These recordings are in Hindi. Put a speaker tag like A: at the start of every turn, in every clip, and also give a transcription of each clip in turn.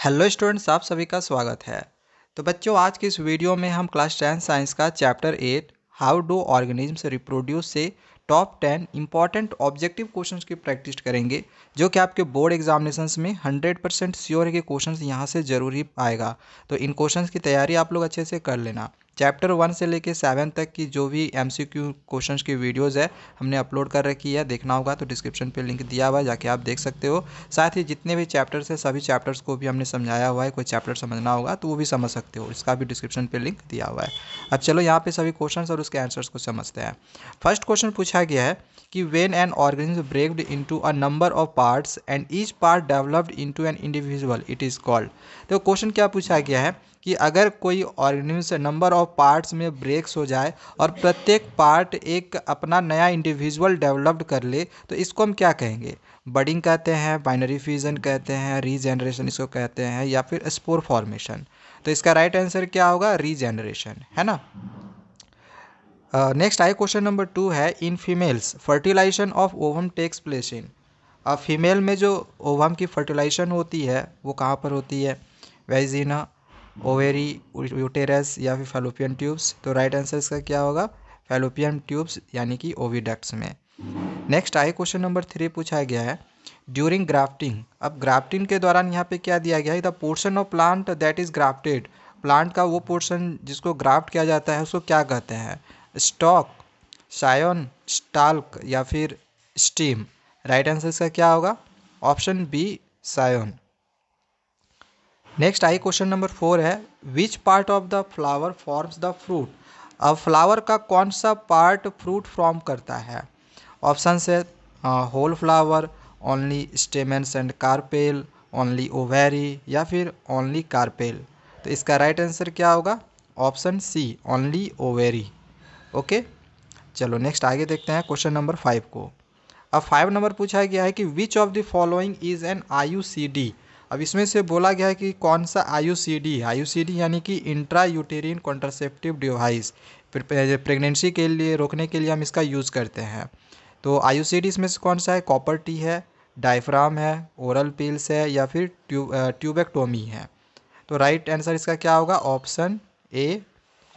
A: हेलो स्टूडेंट्स, आप सभी का स्वागत है। तो बच्चों, आज की इस वीडियो में हम क्लास 10 साइंस का chapter 8 how do organisms reproduce से टॉप 10 इंपॉर्टेंट ऑब्जेक्टिव क्वेश्चंस की प्रैक्टिस करेंगे, जो कि आपके बोर्ड एग्जामिनेशंस में 100% श्योर है कि क्वेश्चंस यहाँ से जरूर ही आएगा। तो इन क्वेश्चंस की तैयारी आप लोग अच्छे से कर लेना। चैप्टर 1 से लेके 7 तक की जो भी MCQ क्वेश्चंस की वीडियोज़ है हमने अपलोड कर रखी है। देखना होगा तो डिस्क्रिप्शन पे लिंक दिया हुआ है, जाके आप देख सकते हो। साथ ही जितने भी चैप्टर्स हैं सभी चैप्टर्स को भी हमने समझाया हुआ है। कोई चैप्टर समझना होगा तो वो भी समझ सकते हो, इसका भी डिस्क्रिप्शन पे लिंक दिया हुआ है। अब चलो यहाँ पे सभी क्वेश्चंस और उसके आंसर्स को समझते हैं। फर्स्ट क्वेश्चन पूछा गया है कि when an organism breaked into a number of parts and each part developed into an individual it is called. तो क्वेश्चन क्या पूछा गया है कि अगर कोई ऑर्गेनिज्म नंबर ऑफ पार्ट्स में ब्रेक्स हो जाए और प्रत्येक पार्ट एक अपना नया इंडिविजुअल डेवलप्ड कर ले तो इसको हम क्या कहेंगे? बडिंग कहते हैं, बाइनरी फ्यूजन कहते हैं, रीजेनरेशन इसको कहते हैं, या फिर स्पोर फॉर्मेशन। तो इसका राइट आंसर क्या होगा? रीजेनरेशन, है ना। नेक्स्ट आई क्वेश्चन नंबर 2 है, in females fertilisation of ovum takes place in. अब फीमेल में जो ओवम की फर्टिलाइजेशन होती है वो कहाँ पर होती है? वेजिना, ओवेरी, यूटेरस या फिर फैलोपियन ट्यूब्स। तो राइट आंसर इसका क्या होगा? फैलोपियन ट्यूब्स यानी कि ओविडक्ट्स में। नेक्स्ट आई क्वेश्चन नंबर 3 पूछा गया है, ड्यूरिंग ग्राफ्टिंग। अब ग्राफ्टिंग के दौरान यहाँ पे क्या दिया गया है? The portion of plant that is grafted. Plant का वो पोर्शन जिसको ग्राफ्ट किया जाता है उसको क्या कहते हैं? स्टॉक, सायोन, स्टाल्क या फिर स्टीम। राइट आंसर इसका क्या होगा? ऑप्शन बी, सायोन। नेक्स्ट आई क्वेश्चन नंबर 4 है, which part of the flower forms the fruit. अब फ्लावर का कौन सा पार्ट फ्रूट फॉर्म करता है? ऑप्शन है whole flower, only stamens and carpel, only ovary या फिर ओनली कार्पेल। तो इसका राइट आंसर क्या होगा? Option C, only ovary. Okay, चलो नेक्स्ट आगे देखते हैं क्वेश्चन नंबर 5 को। अब 5 नंबर पूछा गया है कि which of the following is an IUCD। अब इसमें से बोला गया है कि कौन सा IUCD यानी कि इंट्रा यूटेरिन कॉन्ट्रासेप्टिव डिवाइस, प्रेगनेंसी के लिए रोकने के लिए हम इसका यूज़ करते हैं। तो IUCD इसमें से कौन सा है? कॉपर टी है, डायफ्राम है, ओरल पिल्स है या फिर ट्यूबेक्टोमी है। तो राइट आंसर इसका क्या होगा? Option A,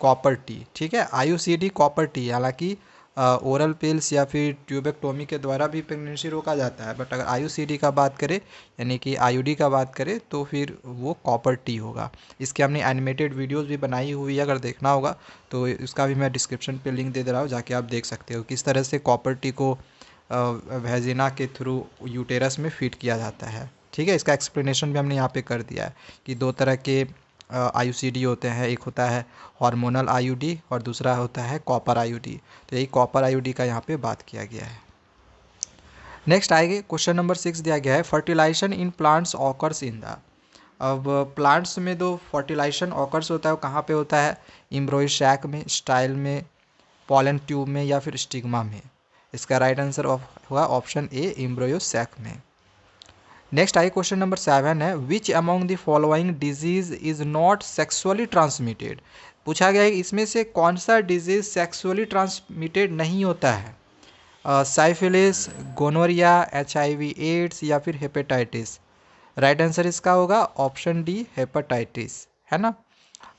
A: copper T. ठीक है, IUCD कॉपर टी। हालांकि ओरल पिल्स या फिर ट्यूबेक्टोमी के द्वारा भी प्रेगनेंसी रोका जाता है, बट अगर IUCD का बात करें यानी कि IUD का बात करें तो फिर वो कॉपर टी होगा। इसके हमने एनिमेटेड वीडियोस भी बनाई हुई है, अगर देखना होगा तो इसका भी मैं डिस्क्रिप्शन पे लिंक दे दे रहा हूँ, जाके आप देख सकते हो किस तरह से कॉपर टी को वेजिना के थ्रू यूटेरस में फिट किया जाता है। ठीक है, इसका एक्सप्लेनेशन भी हमने यहाँ पे कर दिया है कि दो तरह के IUCD होते हैं, एक होता है हार्मोनल IUD और दूसरा होता है कॉपर IUD। तो यही कॉपर IUD का यहाँ पे बात किया गया है। नेक्स्ट आएगा क्वेश्चन नंबर 6 दिया गया है, fertilisation in plants occurs in the. अब प्लांट्स में जो फर्टिलाइजेशन ऑकर्स होता है वो कहाँ पे होता है? एम्ब्रॉय सैक में, स्टाइल में, पॉलन ट्यूब में या फिर स्टिग्मा में। इसका राइट आंसर होगा ऑप्शन ए, एम्ब्रॉयो सैक में। नेक्स्ट आई क्वेश्चन नंबर 7 है, which among the following disease is not sexually transmitted. पूछा गया है कि इसमें से कौन सा डिजीज सेक्सुअली ट्रांसमिटेड नहीं होता है? साइफिलिस, गोनोरिया, HIV एड्स या फिर हेपेटाइटिस। राइट आंसर इसका होगा ऑप्शन डी, हेपेटाइटिस, है ना।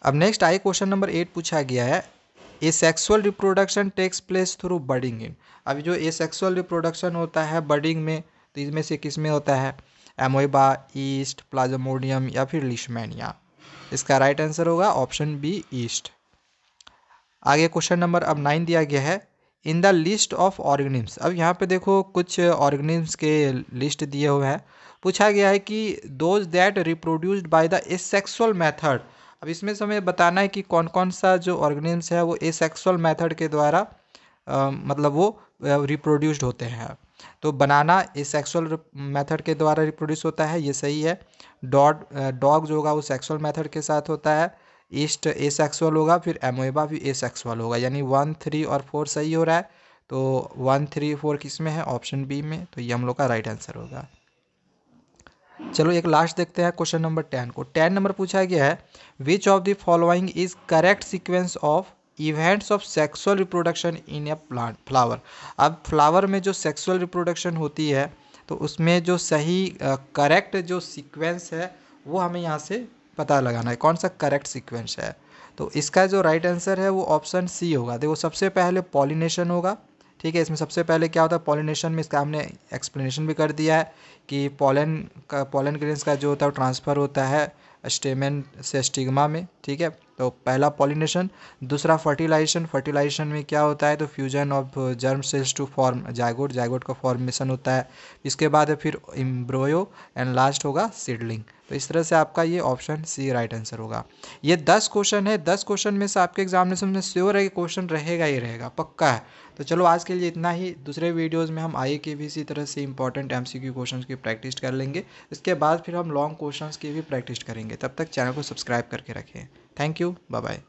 A: अब नेक्स्ट आई क्वेश्चन नंबर 8 पूछा गया है, asexual reproduction takes place through budding in. अभी जो ए सेक्सुअल रिप्रोडक्शन होता है बडिंग में, तो इसमें से किस में होता है? एमोइबा, ईस्ट, प्लाज्मोडियम या फिर लिशमैनिया। इसका राइट आंसर होगा ऑप्शन बी, ईस्ट। आगे क्वेश्चन नंबर अब 9 दिया गया है, in the list of organisms. अब यहाँ पे देखो कुछ ऑर्गेनिम्स के लिस्ट दिए हुए हैं। पूछा गया है कि those that reproduced by the asexual method. अब इसमें से हमें बताना है कि कौन कौन सा जो ऑर्गेनिम्स है वो एसेक्सुअल मेथड के द्वारा मतलब वो रिप्रोड्यूस्ड होते हैं। तो बनाना एसेक्सुअल मेथड के द्वारा रिप्रोड्यूस होता है, ये सही है। डॉग जो होगा वो सेक्सुअल मेथड के साथ होता है। ईस्ट एसेक्सुअल होगा, फिर एमोइबा भी एसेक्सुअल होगा, यानी 1, 3 और 4 सही हो रहा है। तो 1, 3, 4 किस में है? ऑप्शन बी में। तो ये हम लोग का राइट आंसर होगा। चलो एक लास्ट देखते हैं क्वेश्चन नंबर 10 को। 10 नंबर पूछा गया है, which of the following is correct sequence of events of sexual reproduction in A plant flower. अब फ्लावर में जो सेक्सुअल रिप्रोडक्शन होती है तो उसमें जो सही करेक्ट जो सीक्वेंस है वो हमें यहाँ से पता लगाना है कौन सा करेक्ट सीक्वेंस है। तो इसका जो राइट आंसर है वो ऑप्शन सी होगा। देखो सबसे पहले पॉलिनेशन होगा, ठीक है। इसमें सबसे पहले क्या होता है पॉलिनेशन में, इसका हमने एक्सप्लेनेशन भी कर दिया है कि पोलन ग्रेन्स का जो होता है वो ट्रांसफ़र होता है स्टेमेन से स्टिग्मा में, ठीक है। तो पहला पॉलिनेशन। दूसरा फर्टिलाइजेशन, फर्टिलाइजेशन में क्या होता है तो fusion of germ cells to form zygote, zygote का फॉर्मेशन होता है। इसके बाद फिर एम्ब्रियो एंड लास्ट होगा सीडलिंग। तो इस तरह से आपका ये ऑप्शन सी राइट आंसर होगा। ये 10 क्वेश्चन है, 10 क्वेश्चन में से आपके एग्जामिनेशन में श्योर है कि क्वेश्चन रहेगा ही रहेगा, पक्का है। तो चलो आज के लिए इतना ही। दूसरे वीडियोस में हम आगे के भी इसी तरह से इंपॉर्टेंट एमसीक्यू क्वेश्चंस की प्रैक्टिस कर लेंगे। इसके बाद फिर हम लॉन्ग क्वेश्चंस की भी प्रैक्टिस करेंगे। तब तक चैनल को सब्सक्राइब करके रखें। Thank you, bye bye.